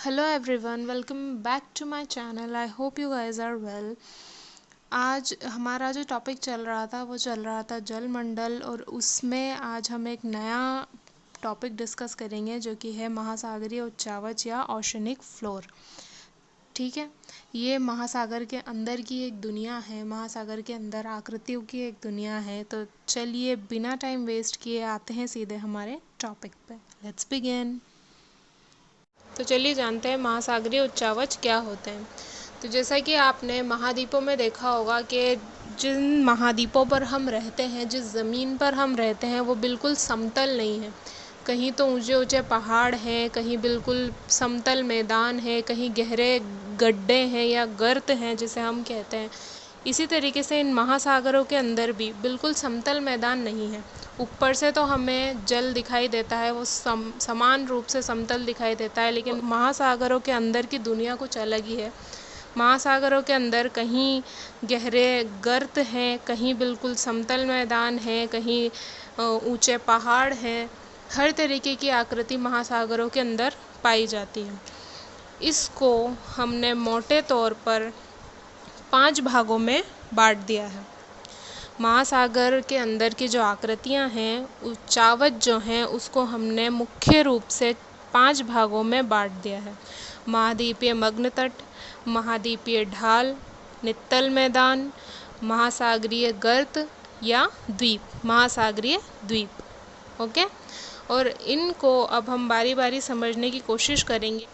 Hello everyone, welcome back to my channel. I hope you guys are well. आज हमारा जो topic चल रहा था वो चल रहा था जलमंडल, और उसमें आज हम एक नया टॉपिक डिस्कस करेंगे जो कि है महासागरीय उच्चावच या ओशनिक फ्लोर। ठीक है, ये महासागर के अंदर की एक दुनिया है, महासागर के अंदर आकृतियों की एक दुनिया है। तो चलिए बिना टाइम वेस्ट किए आते हैं सीधे हमारे टॉपिक पे। Let's begin. तो चलिए जानते हैं महासागरीय उच्चावच क्या होते हैं। तो जैसा कि आपने महाद्वीपों में देखा होगा कि जिन महाद्वीपों पर हम रहते हैं, जिस ज़मीन पर हम रहते हैं, वो बिल्कुल समतल नहीं है। कहीं तो ऊंचे ऊंचे पहाड़ हैं, कहीं बिल्कुल समतल मैदान है, कहीं गहरे गड्ढे हैं या गर्त हैं जिसे हम कहते हैं। इसी तरीके से इन महासागरों के अंदर भी बिल्कुल समतल मैदान नहीं है। ऊपर से तो हमें जल दिखाई देता है, वो समान रूप से समतल दिखाई देता है, लेकिन महासागरों के अंदर की दुनिया कुछ अलग ही है। महासागरों के अंदर कहीं गहरे गर्त हैं, कहीं बिल्कुल समतल मैदान है, कहीं ऊंचे पहाड़ हैं। हर तरीके की आकृति महासागरों के अंदर पाई जाती है। इसको हमने मोटे तौर पर 5 भागों में बांट दिया है। महासागर के अंदर की जो आकृतियां हैं, उच्चावच जो हैं, उसको हमने मुख्य रूप से 5 भागों में बांट दिया है। महाद्वीपीय मग्न तट, महाद्वीपीय ढाल, नित्तल मैदान, महासागरीय गर्त या द्वीप, महासागरीय द्वीप। ओके, और इनको अब हम बारी बारी समझने की कोशिश करेंगे।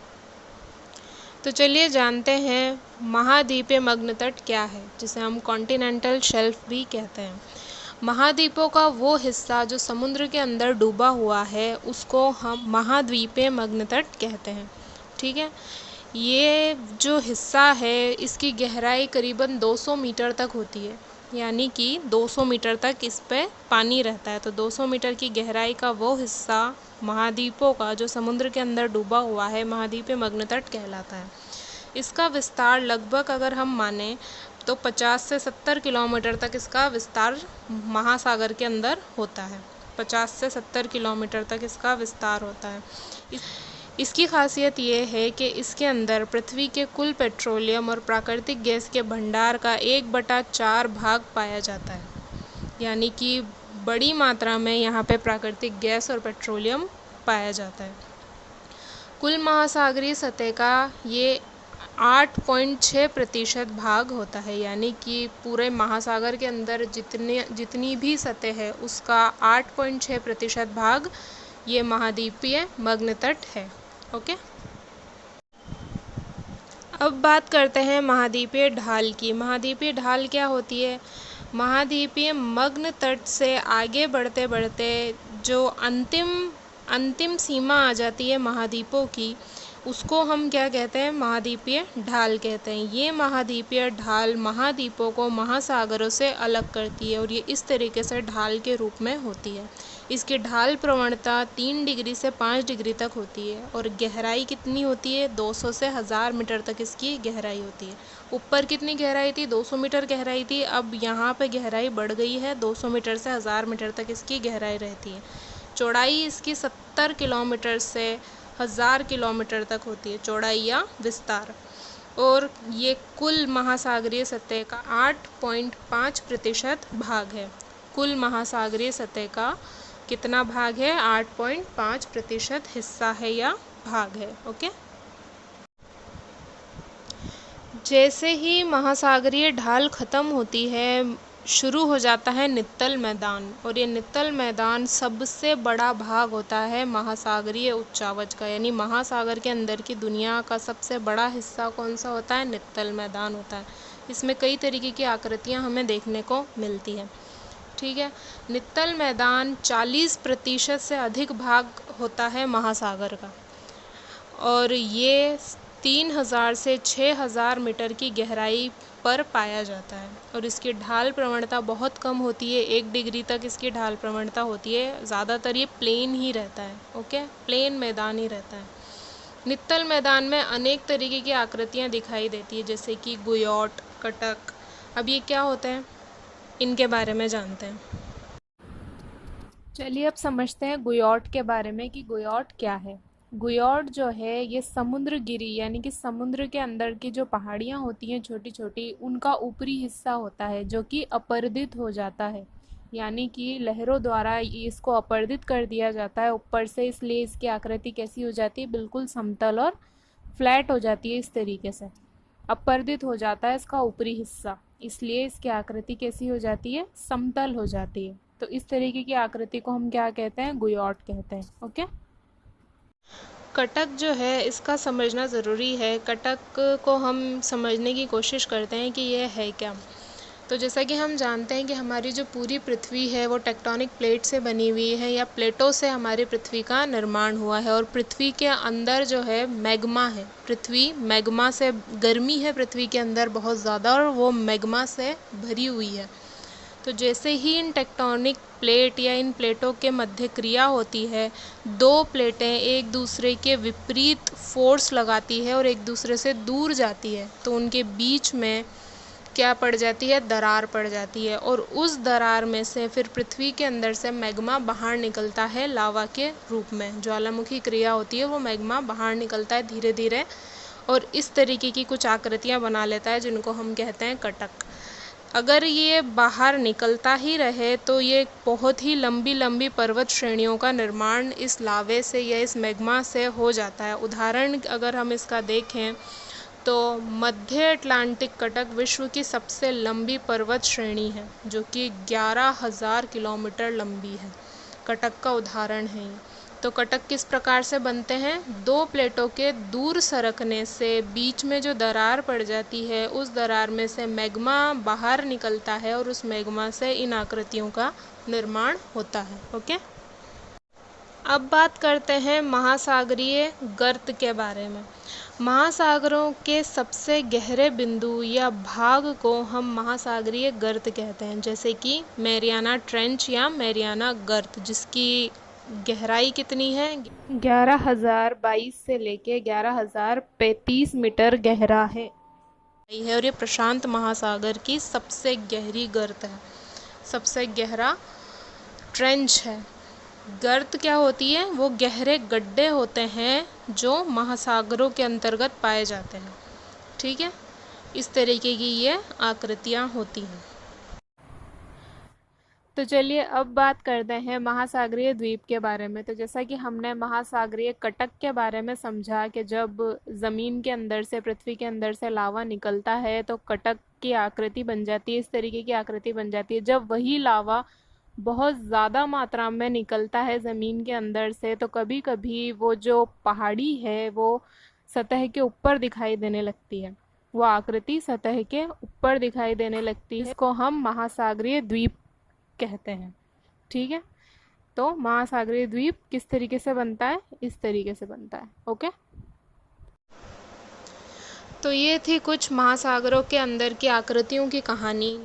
तो चलिए जानते हैं महाद्वीपीय मग्न तट क्या है, जिसे हम कॉन्टिनेंटल शेल्फ भी कहते हैं। महाद्वीपों का वो हिस्सा जो समुद्र के अंदर डूबा हुआ है, उसको हम महाद्वीपीय मग्न तट कहते हैं। ठीक है, ये जो हिस्सा है इसकी गहराई करीबन 200 मीटर तक होती है, यानी कि 200 मीटर तक इस पे पानी रहता है। तो 200 मीटर की गहराई का वो हिस्सा महाद्वीपों का जो समुद्र के अंदर डूबा हुआ है, महाद्वीपीय मग्न तट कहलाता है। इसका विस्तार लगभग अगर हम माने तो 50 से 70 किलोमीटर तक इसका विस्तार महासागर के अंदर होता है। 50 से 70 किलोमीटर तक इसका विस्तार होता है। इसकी खासियत ये है कि इसके अंदर पृथ्वी के कुल पेट्रोलियम और प्राकृतिक गैस के भंडार का 1/4 भाग पाया जाता है, यानी कि बड़ी मात्रा में यहाँ पे प्राकृतिक गैस और पेट्रोलियम पाया जाता है। कुल महासागरीय सतह का ये 8.6% भाग होता है, यानी कि पूरे महासागर के अंदर जितनी भी सतह है उसका 8.6% भाग ये महाद्वीपीय मग्न तट है। ओके, अब बात करते हैं महाद्वीपीय ढाल की। महाद्वीपीय ढाल क्या होती है? महाद्वीपीय मग्न तट से आगे बढ़ते बढ़ते जो अंतिम सीमा आ जाती है महाद्वीपों की, उसको हम क्या कहते हैं? महाद्वीपीय ढाल कहते हैं। ये महाद्वीपीय ढाल महाद्वीपों को महासागरों से अलग करती है, और ये इस तरीके से ढाल के रूप में होती है। इसकी ढाल प्रवणता 3 डिग्री से 5 डिग्री तक होती है, और गहराई कितनी होती है? 200 से 1000 मीटर तक इसकी गहराई होती है। ऊपर कितनी गहराई थी? 200 मीटर गहराई थी। अब यहाँ पे गहराई बढ़ गई है, 200 मीटर से 1000 मीटर तक इसकी गहराई रहती है। चौड़ाई इसकी 70 किलोमीटर से 1000 किलोमीटर तक होती है, चौड़ाई या विस्तार। और ये कुल महासागरीय सतह का 8.5% भाग है। कुल महासागरीय सतह का कितना भाग है? 8.5% हिस्सा है या भाग है। ओके, जैसे ही महासागरीय ढाल खत्म होती है, शुरू हो जाता है नित्तल मैदान, और ये नित्तल मैदान सबसे बड़ा भाग होता है महासागरीय उच्चावच का, यानी महासागर के अंदर की दुनिया का सबसे बड़ा हिस्सा कौन सा होता है? नित्तल मैदान होता है। इसमें कई तरीके की आकृतियां हमें देखने को मिलती है। ठीक है, नित्तल मैदान 40% से अधिक भाग होता है महासागर का, और ये 3000 से 6000 मीटर की गहराई पर पाया जाता है, और इसकी ढाल प्रवणता बहुत कम होती है। 1 डिग्री तक इसकी ढाल प्रवणता होती है। ज़्यादातर ये प्लेन ही रहता है। ओके, प्लेन मैदान ही रहता है। नित्तल मैदान में अनेक तरीके की आकृतियाँ दिखाई देती है, जैसे कि गुयोट, कटक। अब ये क्या होते हैं, इनके बारे में जानते हैं। चलिए अब समझते हैं गुयोट के बारे में कि गुयोट क्या है। गुयॉर्ड जो है ये समुद्र गिरी यानी कि समुद्र के अंदर की जो पहाड़ियाँ होती हैं छोटी छोटी, उनका ऊपरी हिस्सा होता है जो कि अपर्दित हो जाता है, यानी कि लहरों द्वारा इसको अपर्दित कर दिया जाता है ऊपर से, इसलिए इसकी आकृति कैसी हो जाती है, बिल्कुल समतल और फ्लैट हो जाती है। इस तरीके से अपर्दित हो जाता है इसका ऊपरी हिस्सा, इसलिए इसकी आकृति कैसी हो जाती है, समतल हो जाती है। तो इस तरीके की आकृति को हम क्या कहते हैं, गुयॉर्ड कहते हैं। ओके, कटक जो है इसका समझना ज़रूरी है। कटक को हम समझने की कोशिश करते हैं कि यह है क्या। तो जैसा कि हम जानते हैं कि हमारी जो पूरी पृथ्वी है वो टेक्टोनिक प्लेट से बनी हुई है, या प्लेटों से हमारी पृथ्वी का निर्माण हुआ है। और पृथ्वी के अंदर जो है मैग्मा है, पृथ्वी मैग्मा से, गर्मी है पृथ्वी के अंदर बहुत ज़्यादा, और वो मैग्मा से भरी हुई है। तो जैसे ही इन टेक्टोनिक प्लेट या इन प्लेटों के मध्य क्रिया होती है, दो प्लेटें एक दूसरे के विपरीत फोर्स लगाती है और एक दूसरे से दूर जाती है, तो उनके बीच में क्या पड़ जाती है, दरार पड़ जाती है। और उस दरार में से फिर पृथ्वी के अंदर से मैग्मा बाहर निकलता है लावा के रूप में। ज्वालामुखी क्रिया होती है, वो मैग्मा बाहर निकलता है धीरे धीरे, और इस तरीके की कुछ आकृतियाँ बना लेता है जिनको हम कहते हैं कटक। अगर ये बाहर निकलता ही रहे तो ये बहुत ही लंबी लंबी पर्वत श्रेणियों का निर्माण इस लावे से या इस मैग्मा से हो जाता है। उदाहरण अगर हम इसका देखें तो मध्य अटलांटिक कटक विश्व की सबसे लंबी पर्वत श्रेणी है, जो कि 11,000 किलोमीटर लंबी है। कटक का उदाहरण है ये। तो कटक किस प्रकार से बनते हैं, दो प्लेटों के दूर सरकने से बीच में जो दरार पड़ जाती है, उस दरार में से मैग्मा बाहर निकलता है और उस मैग्मा से इन आकृतियों का निर्माण होता है। ओके, अब बात करते हैं महासागरीय गर्त के बारे में। महासागरों के सबसे गहरे बिंदु या भाग को हम महासागरीय गर्त कहते हैं, जैसे कि मैरियाना ट्रेंच या मैरियाना गर्त, जिसकी गहराई कितनी है, 11,022 से लेके 11,035 मीटर गहरा है, और ये प्रशांत महासागर की सबसे गहरी गर्त है, सबसे गहरा ट्रेंच है। गर्त क्या होती है, वो गहरे गड्ढे होते हैं जो महासागरों के अंतर्गत पाए जाते हैं। ठीक है, इस तरीके की ये आकृतियाँ होती हैं। तो चलिए अब बात करते हैं महासागरीय द्वीप के बारे में। तो जैसा कि हमने महासागरीय कटक के बारे में समझा कि जब ज़मीन के अंदर से, पृथ्वी के अंदर से लावा निकलता है तो कटक की आकृति बन जाती है, इस तरीके की आकृति बन जाती है। जब वही लावा बहुत ज़्यादा मात्रा में निकलता है ज़मीन के अंदर से, तो कभी कभी वो जो पहाड़ी है वो सतह के ऊपर दिखाई देने लगती है, वो आकृति सतह के ऊपर दिखाई देने लगती है, इसको हम महासागरीय द्वीप कहते हैं। ठीक है, तो महासागरीय द्वीप किस तरीके से बनता है, इस तरीके से बनता है। ओके, तो ये थी कुछ महासागरों के अंदर की आकृतियों की कहानी।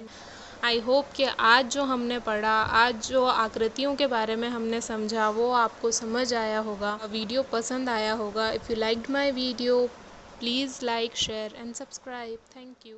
आई होप कि आज जो हमने पढ़ा, आज जो आकृतियों के बारे में हमने समझा, वो आपको समझ आया होगा, वीडियो पसंद आया होगा। If you liked my video, please like, share and subscribe. Thank you.